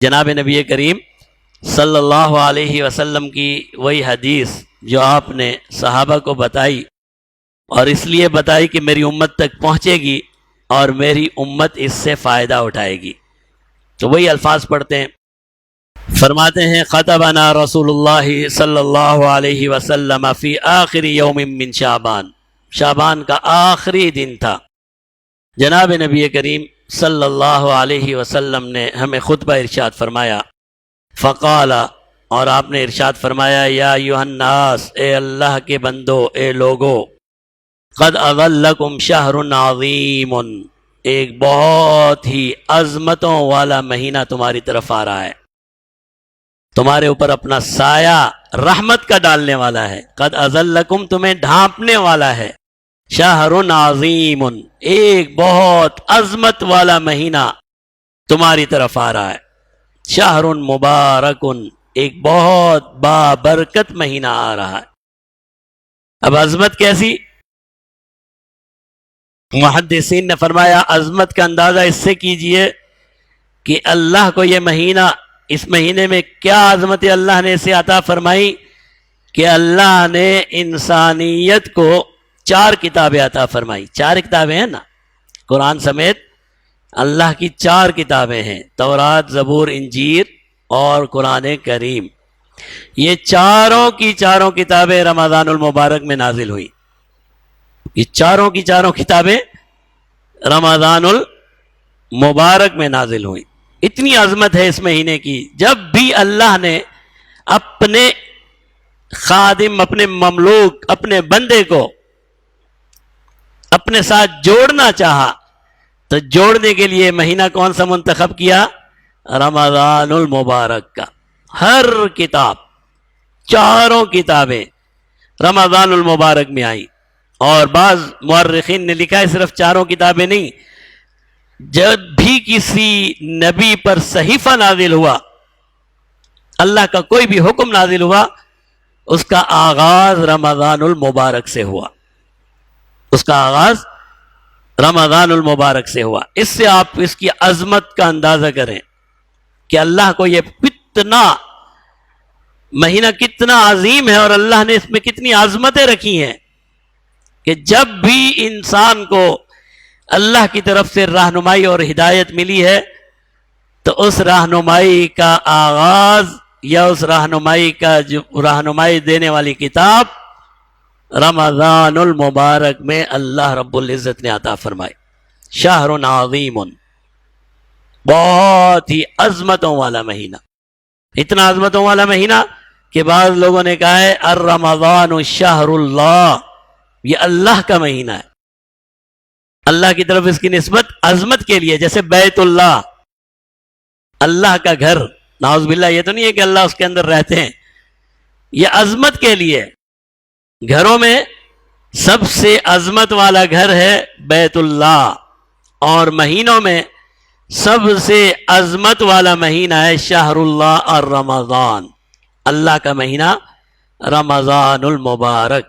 جناب نبی کریم صلی اللہ علیہ وسلم کی وہی حدیث جو آپ نے صحابہ کو بتائی، اور اس لیے بتائی کہ میری امت تک پہنچے گی اور میری امت اس سے فائدہ اٹھائے گی. تو وہی الفاظ پڑھتے ہیں. فرماتے ہیں خطبنا رسول اللہ صلی اللہ علیہ وسلم فی آخر یوم من شعبان. شعبان کا آخری دن تھا. جناب نبی کریم صلی اللہ علیہ وسلم نے ہمیں خطبہ ارشاد فرمایا. فقال، اور آپ نے ارشاد فرمایا، یا ایھا الناس، اے اللہ کے بندو، اے لوگو، قد اظلکم شہر عظیم، ایک بہت ہی عظمتوں والا مہینہ تمہاری طرف آ رہا ہے، تمہارے اوپر اپنا سایہ رحمت کا ڈالنے والا ہے. قد اظلکم، تمہیں ڈھانپنے والا ہے. شہر عظیم، ایک بہت عظمت والا مہینہ تمہاری طرف آ رہا ہے. شہر مبارک، ایک بہت بابرکت مہینہ آ رہا ہے. اب عظمت کیسی؟ محدثین نے فرمایا عظمت کا اندازہ اس سے کیجئے کہ اللہ کو یہ مہینہ، اس مہینے میں کیا عظمت اللہ نے اسے عطا فرمائی کہ اللہ نے انسانیت کو 4 کتابیں عطا فرمائی. 4 کتابیں ہیں نا، قرآن سمیت اللہ کی 4 کتابیں ہیں، تورات، زبور، انجیل اور قرآن کریم. یہ چاروں کی چاروں کتابیں رمضان المبارک میں نازل ہوئی. یہ چاروں کی چاروں کتابیں رمضان المبارک میں نازل ہوئی. اتنی عظمت ہے اس مہینے کی. جب بھی اللہ نے اپنے خادم، اپنے مملوک، اپنے بندے کو اپنے ساتھ جوڑنا چاہا تو جوڑنے کے لیے مہینہ کون سا منتخب کیا؟ رمضان المبارک کا. ہر کتاب، چاروں کتابیں رمضان المبارک میں آئی. اور بعض مورخین نے لکھا ہے صرف 4 کتابیں نہیں، جب بھی کسی نبی پر صحیفہ نازل ہوا، اللہ کا کوئی بھی حکم نازل ہوا، اس کا آغاز رمضان المبارک سے ہوا. اس کا آغاز رمضان المبارک سے ہوا. اس سے آپ اس کی عظمت کا اندازہ کریں کہ اللہ کو یہ کتنا مہینہ کتنا عظیم ہے، اور اللہ نے اس میں کتنی عظمتیں رکھی ہیں کہ جب بھی انسان کو اللہ کی طرف سے رہنمائی اور ہدایت ملی ہے تو اس رہنمائی کا آغاز یا اس رہنمائی کا جو رہنمائی دینے والی کتاب رمضان المبارک میں اللہ رب العزت نے عطا فرمائی. شہر عظیم، بہت ہی عظمتوں والا مہینہ. اتنا عظمتوں والا مہینہ کہ بعض لوگوں نے کہا ہے الرمضان شہر اللہ، یہ اللہ کا مہینہ ہے. اللہ کی طرف اس کی نسبت عظمت کے لیے، جیسے بیت اللہ، اللہ کا گھر. نعوذ باللہ، یہ تو نہیں ہے کہ اللہ اس کے اندر رہتے ہیں، یہ عظمت کے لیے. گھروں میں سب سے عظمت والا گھر ہے بیت اللہ، اور مہینوں میں سب سے عظمت والا مہینہ ہے شہر اللہ اور رمضان، اللہ کا مہینہ رمضان المبارک.